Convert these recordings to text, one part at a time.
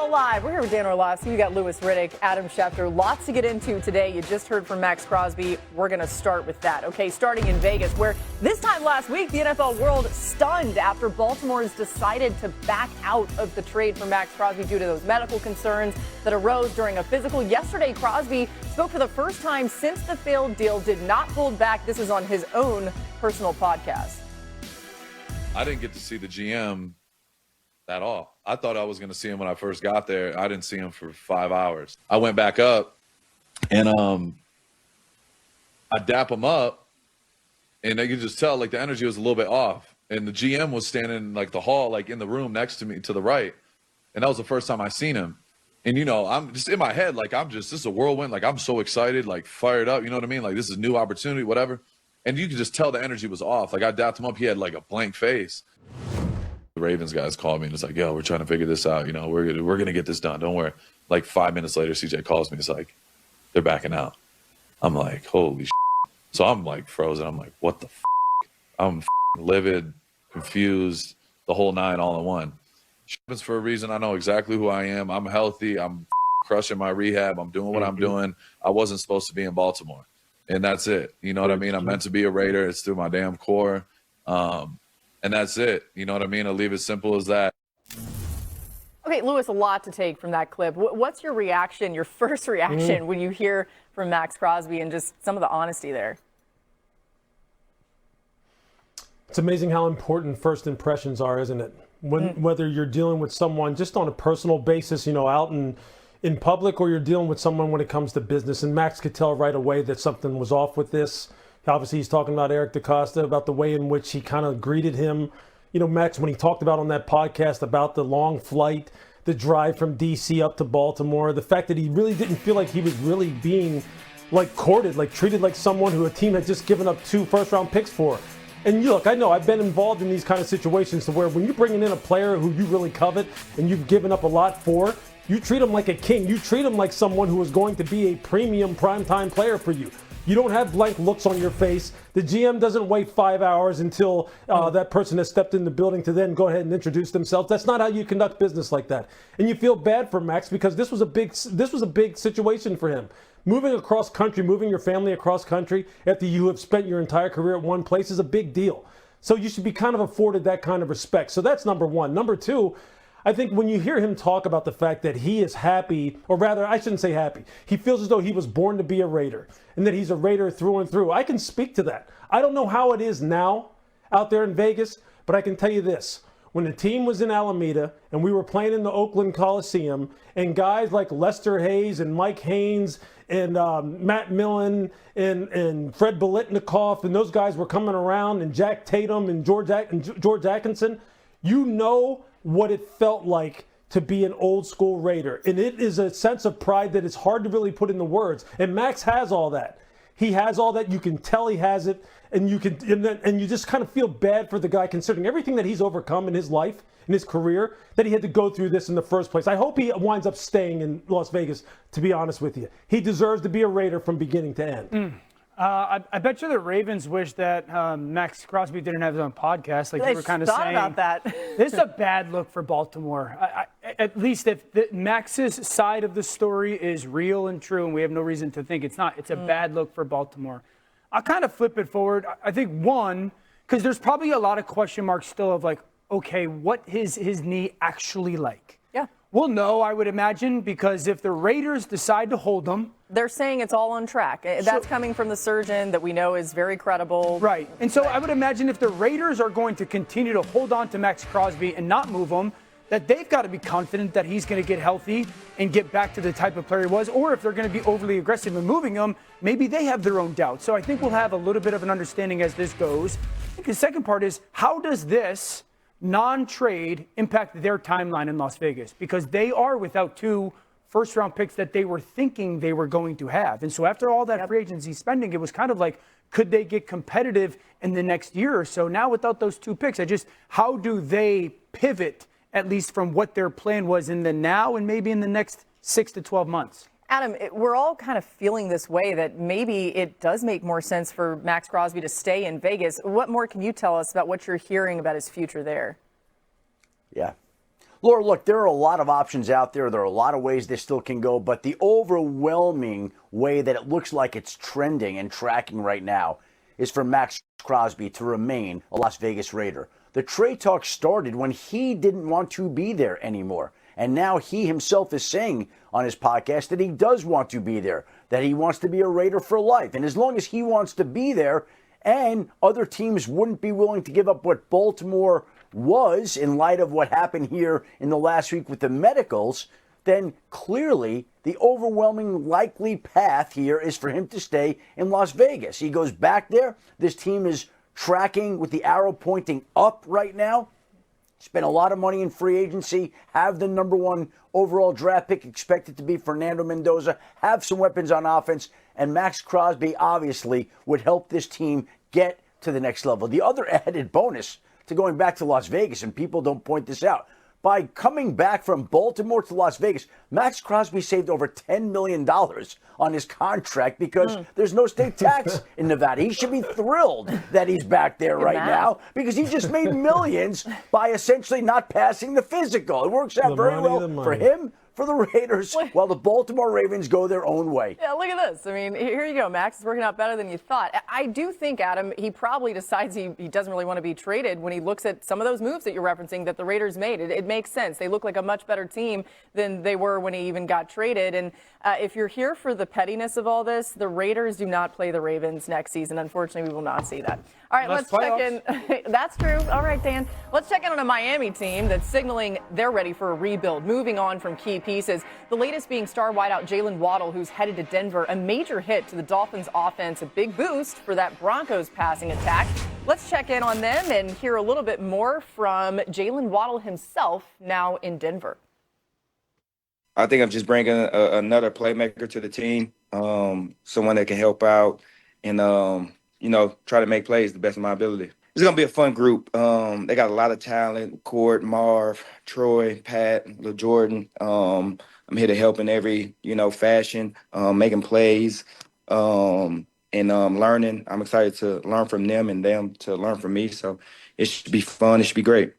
Live. We're here with Dan Orlovsky. We got Louis Riddick, Adam Schefter. Lots to get into today. You just heard from Maxx Crosby. We're going to start with that. Okay, starting in Vegas, where this time last week, the NFL world stunned after Baltimore has decided to back out of the trade for Maxx Crosby due to those medical concerns that arose during a physical. Yesterday, Crosby spoke for the first time since the failed deal, did not hold back. This is on his own personal podcast. I didn't get to see the GM at all. I thought I was going to see him when I first got there. I didn't see him for 5 hours. I went back up and I dap him up, and I could just tell like the energy was a little bit off. And the GM was standing in like the hall, like in the room next to me to the right. And that was the first time I seen him. And, you know, I'm just in my head, like this is a whirlwind. Like I'm so excited, like fired up. You know what I mean? Like this is a new opportunity, whatever. And you could just tell the energy was off. Like I dapped him up. He had like a blank face. The Ravens guys called me and it's like, yo, we're trying to figure this out. You know, we're gonna get this done. Don't worry. Like 5 minutes later, CJ calls me. It's like, they're backing out. I'm like, holy shit. So I'm like frozen. I'm like, what the f***? I'm livid, confused, the whole nine all in one. Shit happens for a reason. I know exactly who I am. I'm healthy. I'm crushing my rehab. I'm doing what I'm doing. I wasn't supposed to be in Baltimore. And that's it. You know what I mean? I'm meant to be a Raider. It's through my damn core. And that's it. You know what I mean? I'll leave it simple as that. Okay, Louis, a lot to take from that clip. What's your reaction, your first reaction when you hear from Maxx Crosby and just some of the honesty there? It's amazing how important first impressions are, isn't it? Whether you're dealing with someone just on a personal basis, you know, out in public, or you're dealing with someone when it comes to business. And Max could tell right away that something was off with this. Obviously, he's talking about Eric DaCosta, about the way in which he kind of greeted him. You know, Max, when he talked about on that podcast about the long flight, the drive from D.C. up to Baltimore, the fact that he really didn't feel like he was really being, like, courted, like, treated like someone who a team had just given up 2 first-round picks for. And look, I know I've been involved in these kind of situations to where when you're bringing in a player who you really covet and you've given up a lot for, you treat him like a king. You treat him like someone who is going to be a premium primetime player for you. You don't have blank looks on your face. The GM doesn't wait 5 hours until that person has stepped in the building to then go ahead and introduce themselves. That's not how you conduct business like that. And you feel bad for Max because this was a big situation for him. Moving across country, moving your family across country after you have spent your entire career at one place is a big deal. So you should be kind of afforded that kind of respect. So that's number one. Number two, I think when you hear him talk about the fact that he is happy, or rather, I shouldn't say happy, he feels as though he was born to be a Raider and that he's a Raider through and through. I can speak to that. I don't know how it is now out there in Vegas, but I can tell you this. When the team was in Alameda and we were playing in the Oakland Coliseum and guys like Lester Hayes and Mike Haynes and Matt Millen and Fred Biletnikoff and those guys were coming around, and Jack Tatum and George Atkinson, you know what it felt like to be an old school Raider. And it is a sense of pride that is hard to really put into words. And Max has all that. He has all that. You can tell he has it. And you just kind of feel bad for the guy considering everything that he's overcome in his life, in his career, that he had to go through this in the first place. I hope he winds up staying in Las Vegas, to be honest with you. He deserves to be a Raider from beginning to end. I bet you the Ravens wish that Maxx Crosby didn't have his own podcast. Like you were kind of saying. About that. This is a bad look for Baltimore. At least if Max's side of the story is real and true, and we have no reason to think it's not, it's a bad look for Baltimore. I'll kind of flip it forward. I think one, because there's probably a lot of question marks still of like, okay, what is his knee actually like? Yeah. We'll know, I would imagine, because if the Raiders decide to hold him. They're saying it's all on track. That's coming from the surgeon that we know is very credible. Right. And so I would imagine if the Raiders are going to continue to hold on to Maxx Crosby and not move him, that they've got to be confident that he's going to get healthy and get back to the type of player he was. Or if they're going to be overly aggressive in moving him, maybe they have their own doubts. So I think we'll have a little bit of an understanding as this goes. I think the second part is, how does this non-trade impact their timeline in Las Vegas? Because they are without 2 first-round picks that they were thinking they were going to have. And so after all that free agency spending, it was kind of like, could they get competitive in the next year or so? Now without those 2 picks, how do they pivot, at least from what their plan was in the now and maybe in the next 6 to 12 months? Adam, we're all kind of feeling this way that maybe it does make more sense for Maxx Crosby to stay in Vegas. What more can you tell us about what you're hearing about his future there? Yeah. Laura, look, there are a lot of options out there. There are a lot of ways this still can go, but the overwhelming way that it looks like it's trending and tracking right now is for Maxx Crosby to remain a Las Vegas Raider. The trade talk started when he didn't want to be there anymore. And now he himself is saying on his podcast that he does want to be there, that he wants to be a Raider for life. And as long as he wants to be there and other teams wouldn't be willing to give up what Baltimore was in light of what happened here in the last week with the medicals, then clearly the overwhelming likely path here is for him to stay in Las Vegas. He goes back there. This team is tracking with the arrow pointing up right now. Spent a lot of money in free agency, have the number 1 overall draft pick expected to be Fernando Mendoza, have some weapons on offense, and Maxx Crosby obviously would help this team get to the next level. The other added bonus to going back to Las Vegas, and people don't point this out, by coming back from Baltimore to Las Vegas, Maxx Crosby saved over $10 million on his contract because there's no state tax in Nevada. He should be thrilled that he's back there right now because he just made millions by essentially not passing the physical. It works out very well for him, for the Raiders, while the Baltimore Ravens go their own way. Yeah, look at this. I mean, here you go, Max. It's working out better than you thought. I do think, Adam, he probably decides he doesn't really want to be traded when he looks at some of those moves that you're referencing that the Raiders made. It makes sense. They look like a much better team than they were when he even got traded. And if you're here for the pettiness of all this, the Raiders do not play the Ravens next season. Unfortunately, we will not see that. All right, let's check in. That's true. All right, Dan. Let's check in on a Miami team that's signaling they're ready for a rebuild. Moving on from key pieces, the latest being star wideout Jalen Waddle, who's headed to Denver, a major hit to the Dolphins' offense, a big boost for that Broncos passing attack. Let's check in on them and hear a little bit more from Jalen Waddle himself now in Denver. I think I'm just bringing another playmaker to the team, someone that can help out and, try to make plays the best of my ability. It's going to be a fun group. They got a lot of talent, Court, Marv, Troy, Pat, Lil Jordan. I'm here to help in every, fashion, making plays and learning. I'm excited to learn from them and them to learn from me. So it should be fun. It should be great.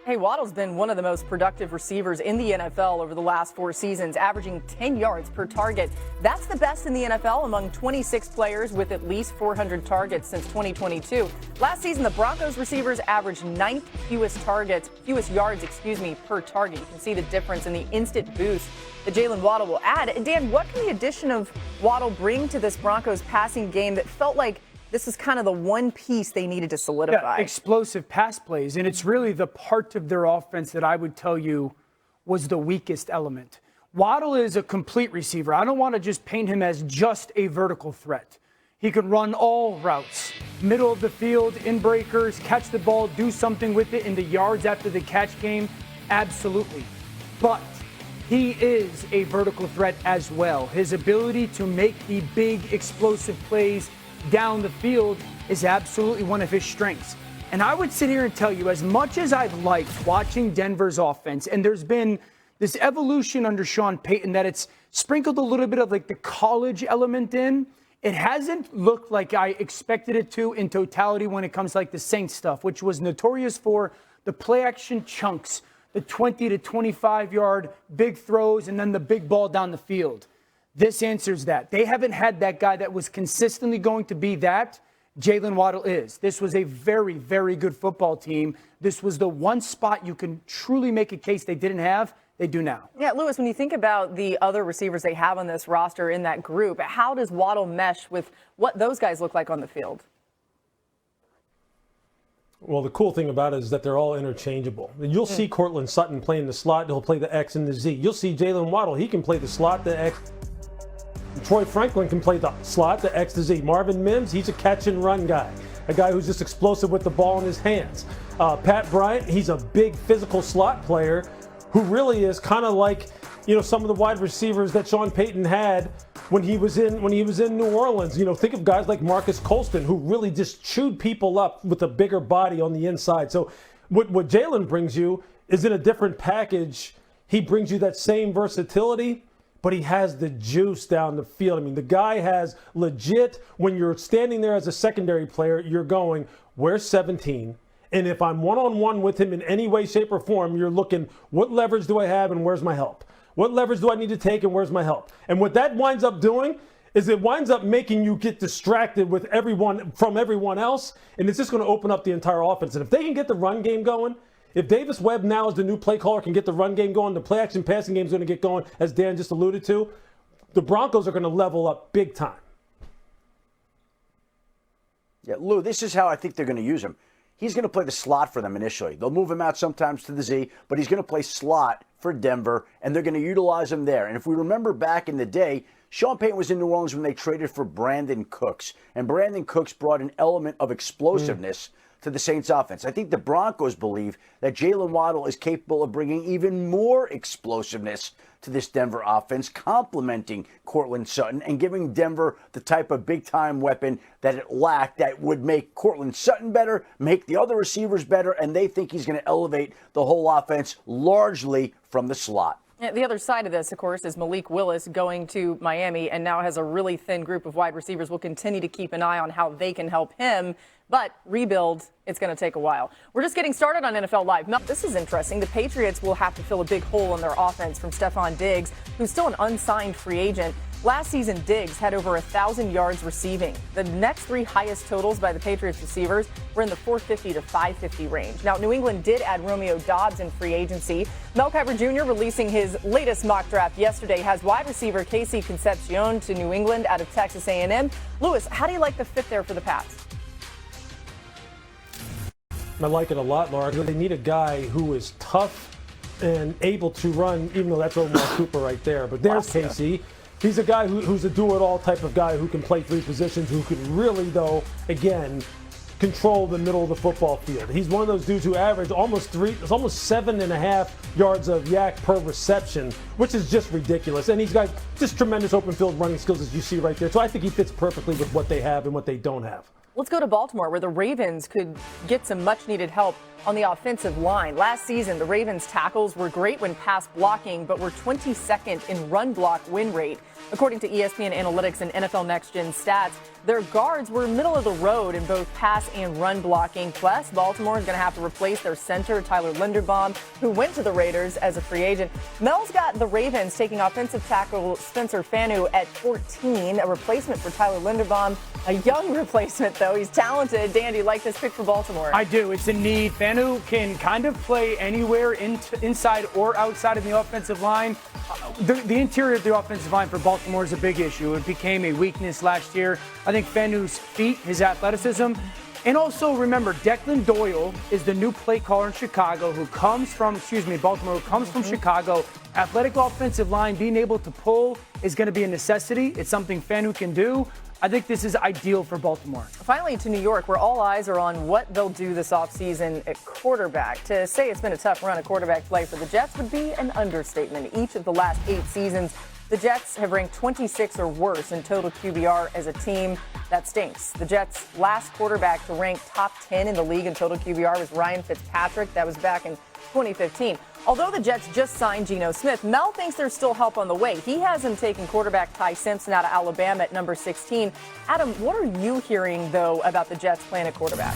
Hey, Waddle's been one of the most productive receivers in the NFL over the last 4 seasons, averaging 10 yards per target. That's the best in the NFL among 26 players with at least 400 targets since 2022. Last season, the Broncos receivers averaged 9th fewest yards, per target. You can see the difference in the instant boost that Jalen Waddle will add. And Dan, what can the addition of Waddle bring to this Broncos passing game that felt like this is kind of the one piece they needed to solidify? Yeah, explosive pass plays, and it's really the part of their offense that I would tell you was the weakest element. Waddle is a complete receiver. I don't want to just paint him as just a vertical threat. He can run all routes, middle of the field, in breakers, catch the ball, do something with it in the yards after the catch game, absolutely. But he is a vertical threat as well. His ability to make the big explosive plays down the field is absolutely one of his strengths. And I would sit here and tell you, as much as I've liked watching Denver's offense, and there's been this evolution under Sean Payton that it's sprinkled a little bit of like the college element in, it hasn't looked like I expected it to in totality when it comes to like the Saints stuff, which was notorious for the play action chunks, the 20 to 25 yard big throws, and then the big ball down the field. This answers that. They haven't had that guy that was consistently going to be that. Jalen Waddle is. This was a very, very good football team. This was the one spot you can truly make a case they didn't have. They do now. Yeah, Lewis, when you think about the other receivers they have on this roster in that group, how does Waddle mesh with what those guys look like on the field? Well, the cool thing about it is that they're all interchangeable. You'll see Cortland Sutton playing the slot. He'll play the X and the Z. You'll see Jalen Waddle. He can play the slot, the X. Troy Franklin can play the slot, the X to Z. Marvin Mims, he's a catch and run guy, a guy who's just explosive with the ball in his hands. Pat Bryant, he's a big physical slot player who really is kind of like, some of the wide receivers that Sean Payton had when he was in New Orleans. Think of guys like Marcus Colston, who really just chewed people up with a bigger body on the inside. So what Jalen brings you is in a different package. He brings you that same versatility, but he has the juice down the field. I mean, the guy has legit, when you're standing there as a secondary player, you're going, where's 17 And if I'm one-on-one with him in any way, shape, or form, you're looking, what leverage do I have and where's my help? What leverage do I need to take and where's my help? And what that winds up doing is it winds up making you get distracted with everyone else, and it's just going to open up the entire offense. And if they can get the run game going, if Davis Webb now is the new play caller, can get the run game going, the play action passing game is going to get going, as Dan just alluded to, the Broncos are going to level up big time. Yeah, Lou, this is how I think they're going to use him. He's going to play the slot for them initially. They'll move him out sometimes to the Z, but he's going to play slot for Denver, and they're going to utilize him there. And if we remember back in the day, Sean Payton was in New Orleans when they traded for Brandon Cooks, and Brandon Cooks brought an element of explosiveness to the Saints offense. I think the Broncos believe that Jalen Waddle is capable of bringing even more explosiveness to this Denver offense, complementing Courtland Sutton and giving Denver the type of big-time weapon that it lacked that would make Courtland Sutton better, make the other receivers better, and they think he's going to elevate the whole offense largely from the slot. The other side of this, of course, is Malik Willis going to Miami and now has a really thin group of wide receivers. We'll continue to keep an eye on how they can help him. But rebuild, it's going to take a while. We're just getting started on NFL Live. Now, this is interesting. The Patriots will have to fill a big hole in their offense from Stefon Diggs, who's still an unsigned free agent. Last season, Diggs had over 1,000 yards receiving. The next three highest totals by the Patriots receivers were in the 450 to 550 range. Now, New England did add Romeo Doubs in free agency. Mel Kiper Jr. releasing his latest mock draft yesterday has wide receiver Casey Concepcion to New England out of Texas A&M. Lewis, how do you like the fit there for the Pats? I like it a lot, Laura. They need a guy who is tough and able to run, even though that's Omar Cooper right there. But there's Casey. He's a guy who's a do-it-all type of guy who can play three positions, who can really, though, again, control the middle of the football field. He's one of those dudes who average almost 7.5 yards of yak per reception, which is just ridiculous. And he's got just tremendous open field running skills, as you see right there. So I think he fits perfectly with what they have and what they don't have. Let's go to Baltimore, where the Ravens could get some much-needed help on the offensive line. Last season, the Ravens' tackles were great when pass blocking, but were 22nd in run block win rate. According to ESPN Analytics and NFL Next Gen stats, their guards were middle of the road in both pass and run blocking. Plus, Baltimore is going to have to replace their center, Tyler Linderbaum, who went to the Raiders as a free agent. Mel's got the Ravens taking offensive tackle Spencer Fanu at 14, a replacement for Tyler Linderbaum. A young replacement, though. He's talented. Dan, do you like this pick for Baltimore? I do. It's a need. Fanu can kind of play anywhere inside or outside of the offensive line. The interior of the offensive line for Baltimore is a big issue. It became a weakness last year. I think Fanu's feet, his athleticism, and also remember, Declan Doyle is the new play caller in Chicago Baltimore, who comes from Chicago. Athletic offensive line, being able to pull is going to be a necessity. It's something Fanu can do. I think this is ideal for Baltimore. Finally, to New York, where all eyes are on what they'll do this offseason at quarterback. To say it's been a tough run of quarterback play for the Jets would be an understatement. Each of the last 8 seasons, the Jets have ranked 26 or worse in total QBR as a team. That stinks. The Jets' last quarterback to rank top 10 in the league in total QBR was Ryan Fitzpatrick. That was back in 2015. Although the Jets just signed Geno Smith, Mel thinks there's still help on the way. He has him taking quarterback Ty Simpson out of Alabama at number 16. Adam, what are you hearing, though, about the Jets playing at quarterback?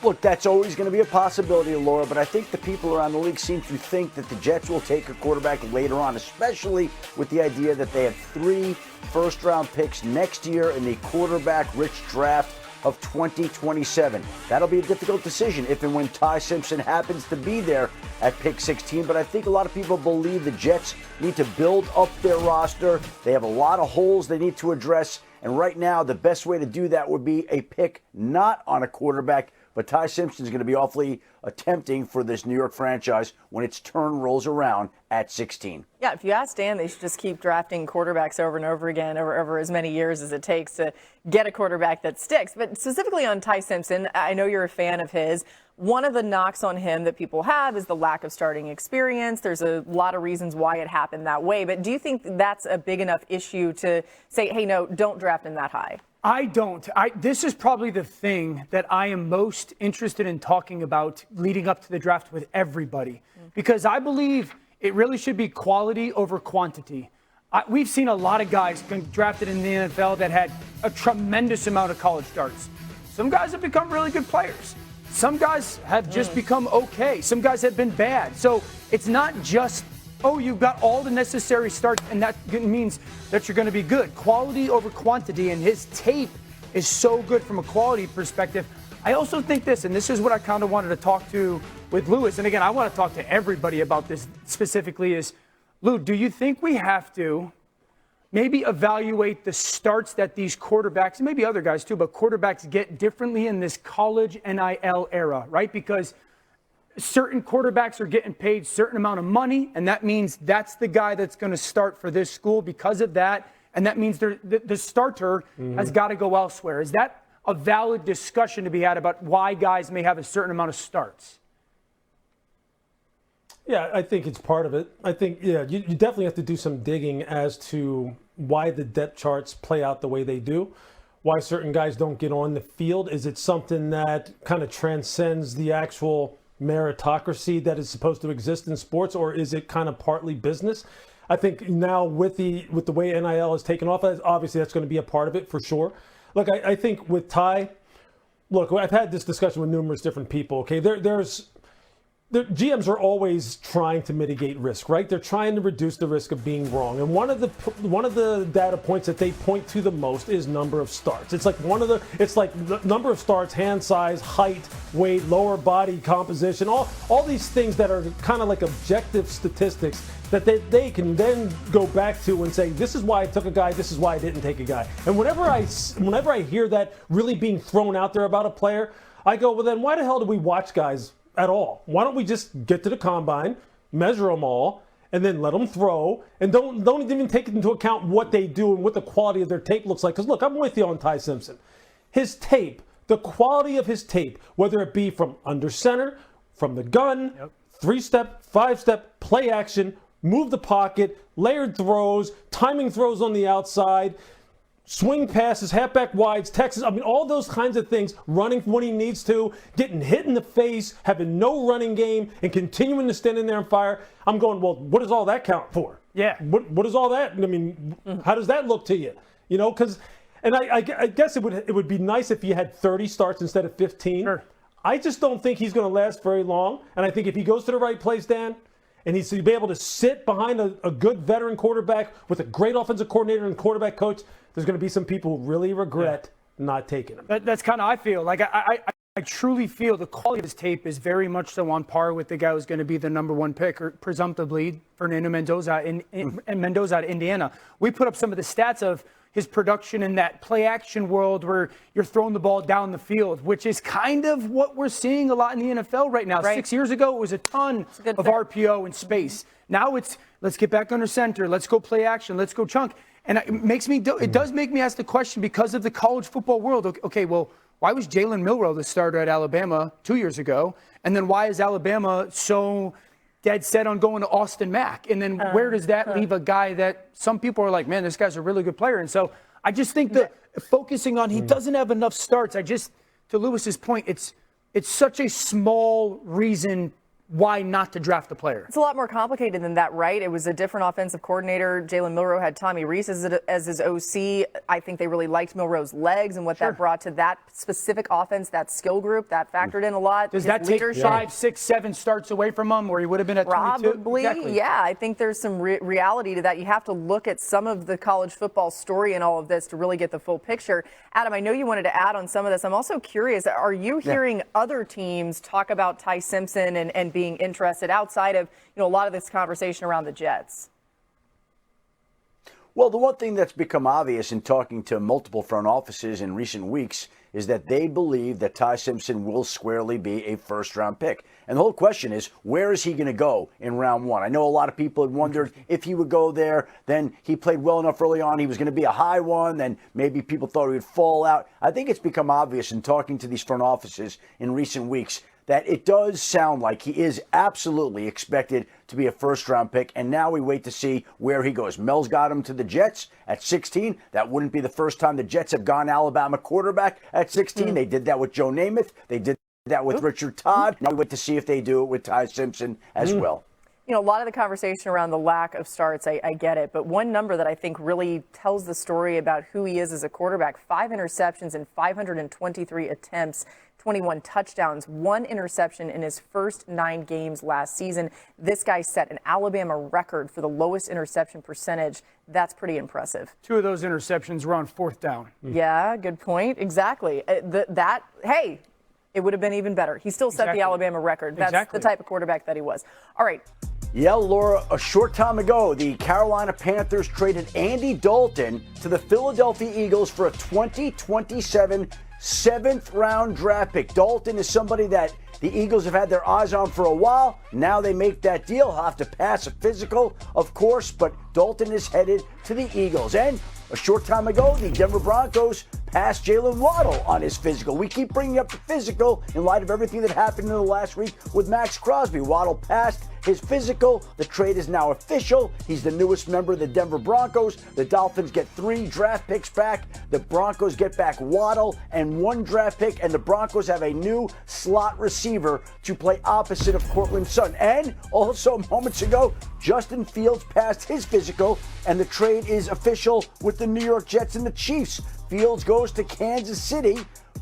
Look, that's always going to be a possibility, Laura, but I think the people around the league seem to think that the Jets will take a quarterback later on, especially with the idea that they have 3 first-round picks next year in the quarterback-rich draft of 2027. That'll be a difficult decision if and when Ty Simpson happens to be there at pick 16, but I think a lot of people believe the Jets need to build up their roster. They have a lot of holes they need to address, and right now the best way to do that would be a pick not on a quarterback, but Ty Simpson is going to be awfully tempting for this New York franchise when its turn rolls around at 16. Yeah, if you ask Dan, they should just keep drafting quarterbacks over and over again over as many years as it takes to get a quarterback that sticks. But specifically on Ty Simpson, I know you're a fan of his. One of the knocks on him that people have is the lack of starting experience. There's a lot of reasons why it happened that way. But do you think that's a big enough issue to say, hey, no, don't draft him that high? I don't. This is probably the thing that I am most interested in talking about leading up to the draft with everybody, because I believe it really should be quality over quantity. We've seen a lot of guys drafted in the NFL that had a tremendous amount of college starts. Some guys have become really good players. Some guys have just become okay. Some guys have been bad. So it's not just, oh, you've got all the necessary starts, and that means that you're going to be good. Quality over quantity, and his tape is so good from a quality perspective. I also think this, and this is what I kind of wanted to talk to with Lewis, and again, I want to talk to everybody about this specifically, is, Lou, do you think we have to maybe evaluate the starts that these quarterbacks, and maybe other guys too, but quarterbacks get differently in this college NIL era, right? Because certain quarterbacks are getting paid a certain amount of money, and that means that's the guy that's going to start for this school because of that, and that means the starter has got to go elsewhere. Is that a valid discussion to be had about why guys may have a certain amount of starts? Yeah, I think it's part of it. I think, you definitely have to do some digging as to why the depth charts play out the way they do, why certain guys don't get on the field. Is it something that kind of transcends the actual meritocracy that is supposed to exist in sports, or is it kind of partly business? I think now with the way NIL has taken off, obviously that's going to be a part of it for sure. Look, I think with Ty, look, I've had this discussion with numerous different people. Okay, the GMs are always trying to mitigate risk, right? They're trying to reduce the risk of being wrong. And one of the data points that they point to the most is number of starts. It's like the number of starts, hand size, height, weight, lower body composition, all these things that are kind of like objective statistics that they can then go back to and say, this is why I took a guy, this is why I didn't take a guy. And whenever I hear that really being thrown out there about a player, I go, well, then why the hell do we watch guys at all? Why don't we just get to the combine, measure them all, and then let them throw, and don't even take into account what they do and what the quality of their tape looks like? Because look, I'm with you on Ty Simpson. His tape, the quality of his tape, whether it be from under center, from the gun, 3-step, 5-step, play action, move the pocket, layered throws, timing throws on the outside, swing passes, halfback wides, Texas, all those kinds of things, running when he needs to, getting hit in the face, having no running game, and continuing to stand in there and fire. I'm going, well, what does all that count for? Yeah. What is all that? How does that look to you? Because, and I guess it would be nice if you had 30 starts instead of 15. Sure. I just don't think he's going to last very long. And I think if he goes to the right place, Dan, and he's to be able to sit behind a good veteran quarterback with a great offensive coordinator and quarterback coach, there's going to be some people who really regret not taking him. That's kind of, I feel. Like, I truly feel the quality of his tape is very much so on par with the guy who's going to be the number one pick, or presumptively, Fernando Mendoza Mendoza out of Indiana. We put up some of the stats of his production in that play-action world where you're throwing the ball down the field, which is kind of what we're seeing a lot in the NFL right now. Right. 6 years ago, it was a ton of RPO and space. Now it's, let's get back under center, let's go play action, let's go chunk. And it does make me ask the question, because of the college football world, okay, well, why was Jalen Milroe the starter at Alabama 2 years ago? And then why is Alabama so dead set on going to Austin Mack? And then where does that leave a guy that some people are like, man, this guy's a really good player? And so I just think that focusing on he doesn't have enough starts, to Lewis's point, it's such a small reason why not to draft the player. It's a lot more complicated than that, right? It was a different offensive coordinator. Jalen Milroe had Tommy Rees as his OC. I think they really liked Milroe's legs and what that brought to that specific offense, that skill group. That factored in a lot. Does that take 5, 6, 7 starts away from him, where he would have been at 22? Probably, exactly. Yeah. I think there's some reality to that. You have to look at some of the college football story and all of this to really get the full picture. Adam, I know you wanted to add on some of this. I'm also curious, are you hearing other teams talk about Ty Simpson and being interested outside of a lot of this conversation around the Jets? Well, the one thing that's become obvious in talking to multiple front offices in recent weeks is that they believe that Ty Simpson will squarely be a first-round pick. And the whole question is, where is he going to go in round one? I know a lot of people had wondered if he would go there. Then he played well enough early on. He was going to be a high one. Then maybe people thought he would fall out. I think it's become obvious in talking to these front offices in recent weeks that it does sound like he is absolutely expected to be a first-round pick, and now we wait to see where he goes. Mel's got him to the Jets at 16. That wouldn't be the first time the Jets have gone Alabama quarterback at 16. They did that with Joe Namath. They did that with Richard Todd. Now we wait to see if they do it with Ty Simpson as well. You know, a lot of the conversation around the lack of starts, I get it. But one number that I think really tells the story about who he is as a quarterback: 5 interceptions in 523 attempts, 21 touchdowns, 1 interception in his first 9 games last season. This guy set an Alabama record for the lowest interception percentage. That's pretty impressive. 2 of those interceptions were on 4th down. Yeah, good point. Exactly. Hey, it would have been even better. He still set the Alabama record. That's the type of quarterback that he was. All right. Yeah, Laura, a short time ago, the Carolina Panthers traded Andy Dalton to the Philadelphia Eagles for a 2027 7th-round draft pick. Dalton is somebody that the Eagles have had their eyes on for a while. Now they make that deal. He'll have to pass a physical, of course, but Dalton is headed to the Eagles. And a short time ago, the Denver Broncos passed Jalen Waddle on his physical. We keep bringing up the physical in light of everything that happened in the last week with Maxx Crosby. Waddle passed his physical. The trade is now official. He's the newest member of the Denver Broncos. The Dolphins get 3 draft picks back. The Broncos get back Waddle and 1 draft pick, and the Broncos have a new slot receiver to play opposite of Courtland Sutton. And also moments ago, Justin Fields passed his physical, and the trade is official with the New York Jets and the Chiefs. Fields goes to Kansas City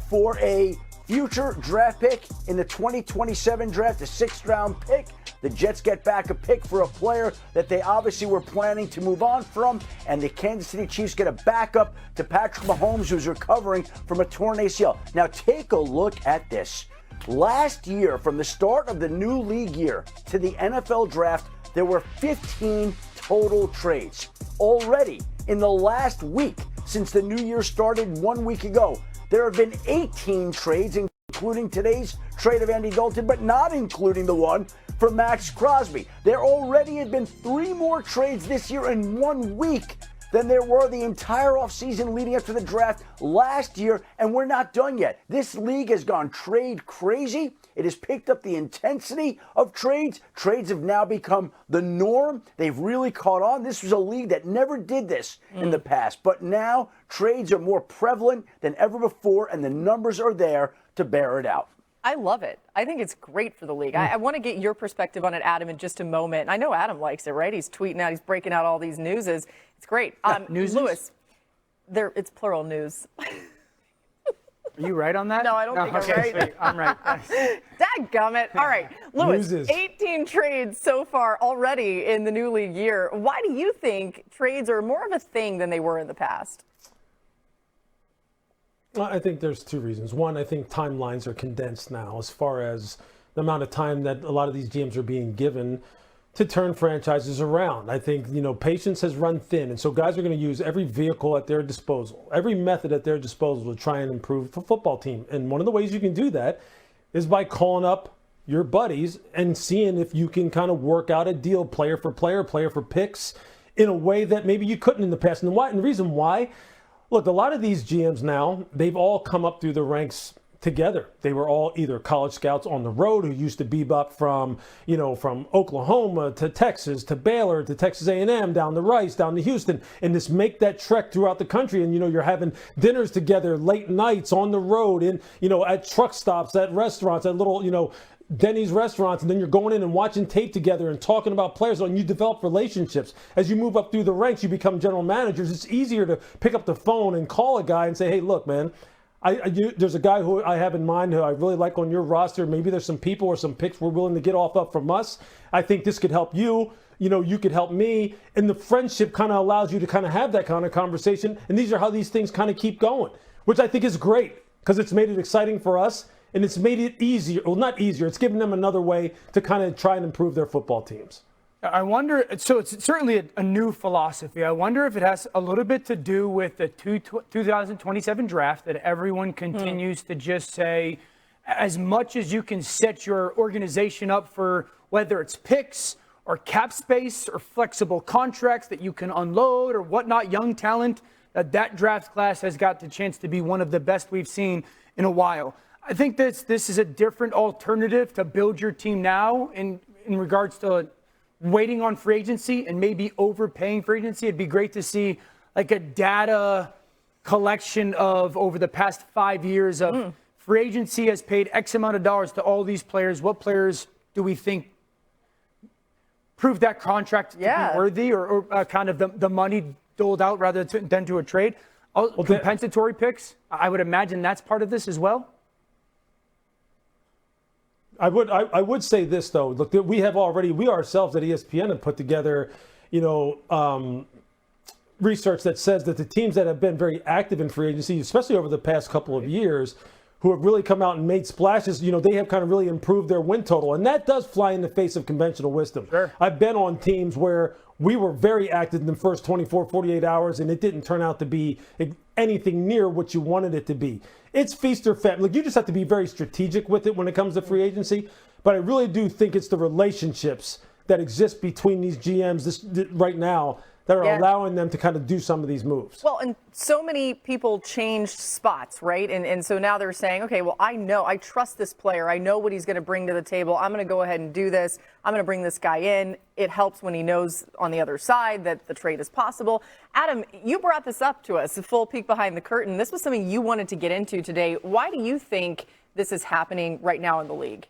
for a future draft pick in the 2027 draft, a 6th-round pick. The Jets get back a pick for a player that they obviously were planning to move on from, and the Kansas City Chiefs get a backup to Patrick Mahomes, who's recovering from a torn ACL. Now take a look at this. Last year, from the start of the new league year to the NFL draft, there were 15 total trades. Already, in the last week, since the new year started 1 week ago, there have been 18 trades, including today's trade of Andy Dalton, but not including the one for Maxx Crosby. There already had been 3 more trades this year in 1 week than there were the entire offseason leading up to the draft last year, and we're not done yet. This league has gone trade crazy. It has picked up the intensity of trades. Trades have now become the norm. They've really caught on. This was a league that never did this in the past, but now trades are more prevalent than ever before, and the numbers are there to bear it out. I love it. I think it's great for the league. I want to get your perspective on it, Adam, in just a moment. I know Adam likes it, right? He's tweeting out, he's breaking out all these newses. It's great. Lewis, it's plural news. Are you right on that? No, I don't think I'm right. Sweet. I'm right. Dadgummit. All right, Lewis, 18 trades so far already in the new league year. Why do you think trades are more of a thing than they were in the past? Well, I think there's 2 reasons. One, I think timelines are condensed now as far as the amount of time that a lot of these GMs are being given to turn franchises around. I think, patience has run thin. And so guys are going to use every vehicle at their disposal, every method at their disposal to try and improve the football team. And one of the ways you can do that is by calling up your buddies and seeing if you can kind of work out a deal player for picks in a way that maybe you couldn't in the past. And the reason why, look, a lot of these GMs now, they've all come up through the ranks together. They were all either college scouts on the road who used to bebop from Oklahoma to Texas to Baylor to Texas A&M, down to Rice, down to Houston, and just make that trek throughout the country. And, you're having dinners together, late nights on the road, and, at truck stops, at restaurants, at little, Denny's restaurants, and then you're going in and watching tape together and talking about players, and you develop relationships. As you move up through the ranks, you become general managers. It's easier to pick up the phone and call a guy and say, hey, look, man, there's a guy who I have in mind who I really like on your roster. Maybe there's some people or some picks we're willing to get off up from us. I think this could help you. You could help me. And the friendship kind of allows you to kind of have that kind of conversation. And these are how these things kind of keep going, which I think is great because it's made it exciting for us. And it's made it easier. Well, not easier. It's given them another way to kind of try and improve their football teams. I wonder, so it's certainly a new philosophy. I wonder if it has a little bit to do with the 2027 draft, that everyone continues to just say, as much as you can set your organization up for whether it's picks or cap space or flexible contracts that you can unload or whatnot, young talent, that draft class has got the chance to be one of the best we've seen in a while. I think this is a different alternative to build your team now in regards to waiting on free agency and maybe overpaying free agency. It'd be great to see like a data collection of over the past 5 years of free agency has paid X amount of dollars to all these players. What players do we think prove that contract to be worthy, or kind of the money doled out rather than to a trade. Compensatory picks, I would imagine that's part of this as well. I would say this though. Look, we ourselves at ESPN have put together, research that says that the teams that have been very active in free agency, especially over the past couple of years, who have really come out and made splashes, they have kind of really improved their win total. And that does fly in the face of conventional wisdom. Sure. I've been on teams where we were very active in the first 24, 48 hours, and it didn't turn out to be anything near what you wanted it to be. It's feast or famine. Look, you just have to be very strategic with it when it comes to free agency. But I really do think it's the relationships that exist between these GMs right now that are allowing them to kind of do some of these moves. Well, and so many people changed spots, right? And so now they're saying, okay, well, I trust this player. I know what he's going to bring to the table. I'm going to go ahead and do this. I'm going to bring this guy in. It helps when he knows on the other side that the trade is possible. Adam, you brought this up to us, a full peek behind the curtain. This was something you wanted to get into today. Why do you think this is happening right now in the league?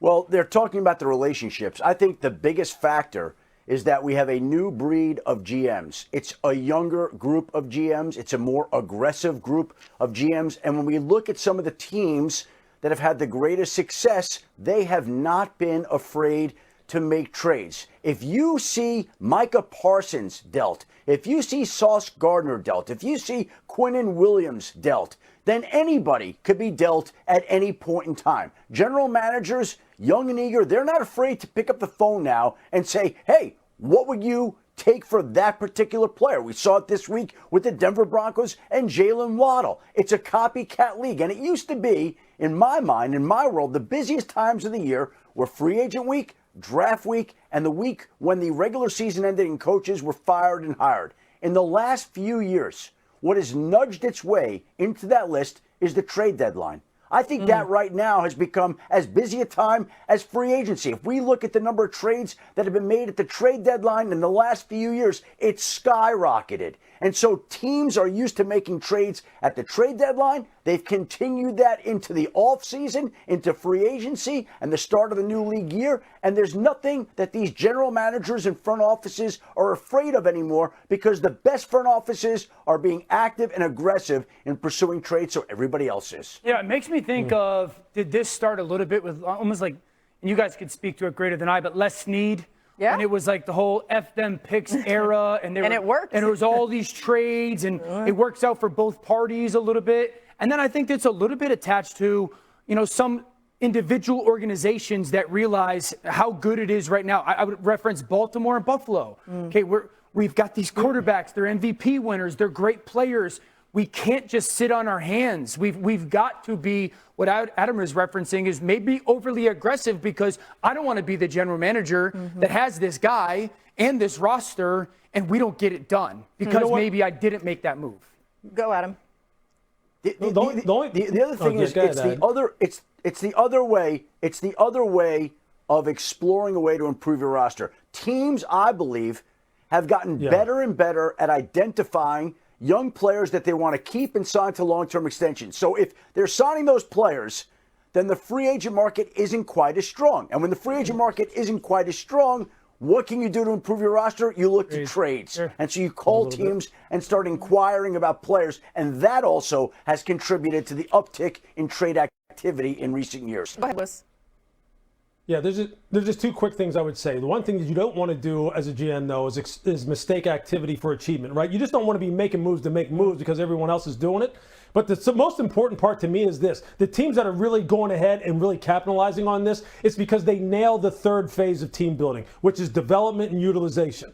Well, they're talking about the relationships. I think the biggest factor is that we have a new breed of GMs. It's a younger group of GMs. It's a more aggressive group of GMs. And when we look at some of the teams that have had the greatest success, they have not been afraid to make trades. If you see Micah Parsons dealt, if you see Sauce Gardner dealt, if you see Quinnen Williams dealt, then anybody could be dealt at any point in time. General managers, young and eager, they're not afraid to pick up the phone now and say, hey, what would you take for that particular player? We saw it this week with the Denver Broncos and Jalen Waddle. It's a copycat league. And it used to be, in my mind, in my world, the busiest times of the year were free agent week, draft week, and the week when the regular season ended and coaches were fired and hired. In the last few years, what has nudged its way into that list is the trade deadline. I think that right now has become as busy a time as free agency. If we look at the number of trades that have been made at the trade deadline in the last few years, it's skyrocketed. And so teams are used to making trades at the trade deadline. They've continued that into the offseason, into free agency, and the start of the new league year. And there's nothing that these general managers and front offices are afraid of anymore, because the best front offices are being active and aggressive in pursuing trades, so everybody else is. Yeah, it makes me think of, did this start a little bit with almost like, and you guys could speak to it greater than I, but Les Snead. Yeah. And it was like the whole F them picks era. And it worked. And it was all these trades, and it works out for both parties a little bit. And then I think it's a little bit attached to, some individual organizations that realize how good it is right now. I would reference Baltimore and Buffalo. Okay, we've got these quarterbacks. They're MVP winners. They're great players. We can't just sit on our hands. We've got to be, what Adam is referencing is maybe overly aggressive, because I don't want to be the general manager that has this guy and this roster and we don't get it done because maybe I didn't make that move. Go, Adam. The other thing is it's the other way of exploring a way to improve your roster. Teams, I believe, have gotten better and better at identifying young players that they want to keep and sign to long-term extensions. So if they're signing those players, then the free agent market isn't quite as strong. And when the free agent market isn't quite as strong, what can you do to improve your roster? You look to trades. Sure. And so you call teams and start inquiring about players. And that also has contributed to the uptick in trade activity in recent years. Go ahead, Liz. Yeah, there's just two quick things I would say. The one thing that you don't want to do as a GM, though, is mistake activity for achievement, right? You just don't want to be making moves to make moves because everyone else is doing it. But the most important part to me is this. The teams that are really going ahead and really capitalizing on this, it's because they nail the third phase of team building, which is development and utilization.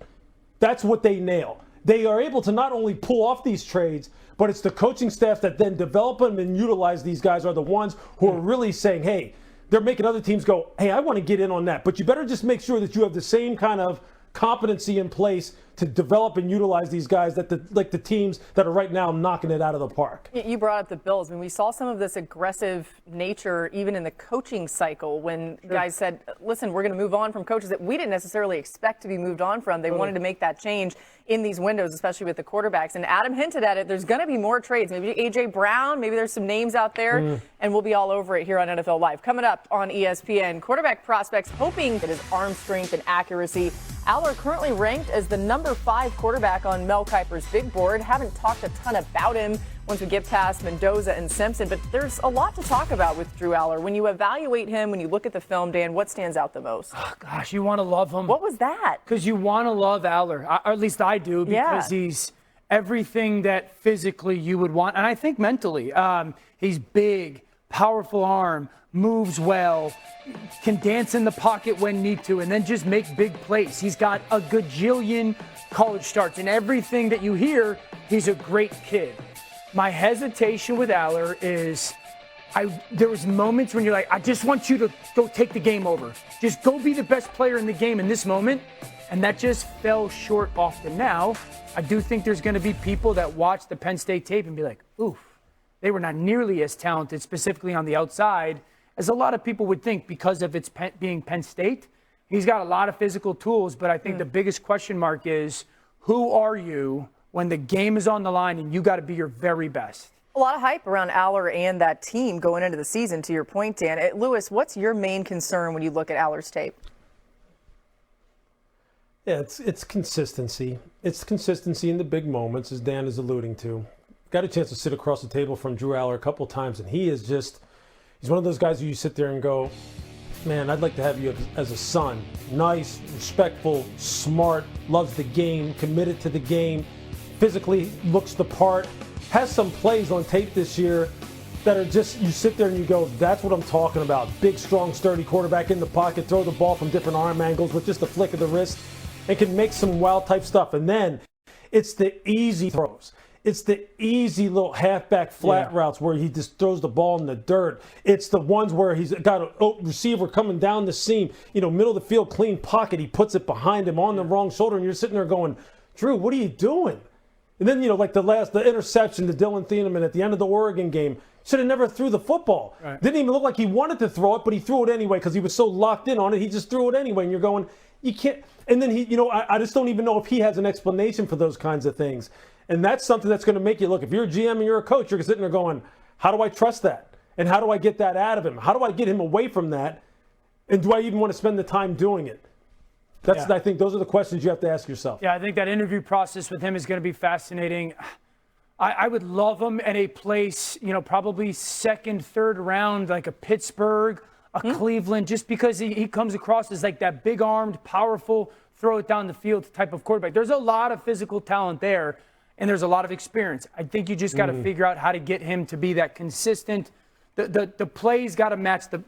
That's what they nail. They are able to not only pull off these trades, but it's the coaching staff that then develop them and utilize these guys are the ones who are really saying, hey, they're making other teams go, hey, I want to get in on that. But you better just make sure that you have the same kind of competency in place to develop and utilize these guys that the teams that are right now knocking it out of the park. You brought up the Bills. I mean, we saw some of this aggressive nature even in the coaching cycle when guys said, listen, we're going to move on from coaches that we didn't necessarily expect to be moved on from. They wanted to make that change in these windows, especially with the quarterbacks. And Adam hinted at it. There's going to be more trades. Maybe A.J. Brown. Maybe there's some names out there. And we'll be all over it here on NFL Live. Coming up on ESPN, quarterback prospects hoping that his arm strength and accuracy. Aller currently ranked as the number 5 quarterback on Mel Kiper's big board. Haven't talked a ton about him once we get past Mendoza and Simpson, but there's a lot to talk about with Drew Aller. When you evaluate him, when you look at the film, Dan, what stands out the most? Oh, gosh, you want to love him. What was that? Because you want to love Aller, or at least I do, because he's everything that physically you would want, and I think mentally. He's big, powerful arm, moves well, can dance in the pocket when need to, and then just make big plays. He's got a gajillion college starts, and everything that you hear, he's a great kid. My hesitation with Aller is there was moments when you're like, I just want you to go take the game over. Just go be the best player in the game in this moment, and that just fell short often. Now, I do think there's going to be people that watch the Penn State tape and be like, oof, they were not nearly as talented, specifically on the outside, as a lot of people would think because of its being Penn State. He's got a lot of physical tools, but I think the biggest question mark is, who are you when the game is on the line and you got to be your very best? A lot of hype around Aller and that team going into the season, to your point, Dan. Lewis, what's your main concern when you look at Aller's tape? Yeah, it's consistency. It's consistency in the big moments, as Dan is alluding to. Got a chance to sit across the table from Drew Aller a couple times, and he's one of those guys who you sit there and go, man, I'd like to have you as a son. Nice, respectful, smart, loves the game, committed to the game, physically looks the part, has some plays on tape this year that are just, you sit there and you go, that's what I'm talking about. Big, strong, sturdy quarterback in the pocket, throw the ball from different arm angles with just a flick of the wrist, and can make some wild type stuff. And then it's the easy throws. It's the easy little halfback flat routes where he just throws the ball in the dirt. It's the ones where he's got a receiver coming down the seam, middle of the field, clean pocket. He puts it behind him on the wrong shoulder, and you're sitting there going, Drew, what are you doing? And then, like the interception to Dylan Thieneman at the end of the Oregon game, should have never threw the football. Right. Didn't even look like he wanted to throw it, but he threw it anyway because he was so locked in on it. He just threw it anyway, and you're going, you can't. And then I just don't even know if he has an explanation for those kinds of things. And that's something that's going to make you look. If you're a GM and you're a coach, you're sitting there going, how do I trust that? And how do I get that out of him? How do I get him away from that? And do I even want to spend the time doing it? I think those are the questions you have to ask yourself. Yeah, I think that interview process with him is going to be fascinating. I would love him at a place, probably second, third round, like a Pittsburgh, a Cleveland, just because he comes across as like that big-armed, powerful, throw it down the field type of quarterback. There's a lot of physical talent there. And there's a lot of experience. I think you just got to figure out how to get him to be that consistent. The play's got to match the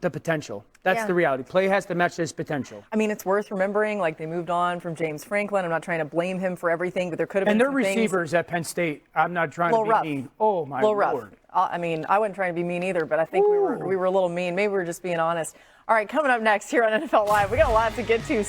potential. That's the reality. Play has to match his potential. I mean, it's worth remembering, like, they moved on from James Franklin. I'm not trying to blame him for everything, but there could have been some things. And their receivers at Penn State, I'm not trying to be mean. Oh, my Lord. Rough. I mean, I wasn't trying to be mean either, but I think we were a little mean. Maybe we were just being honest. All right, coming up next here on NFL Live, we got a lot to get to.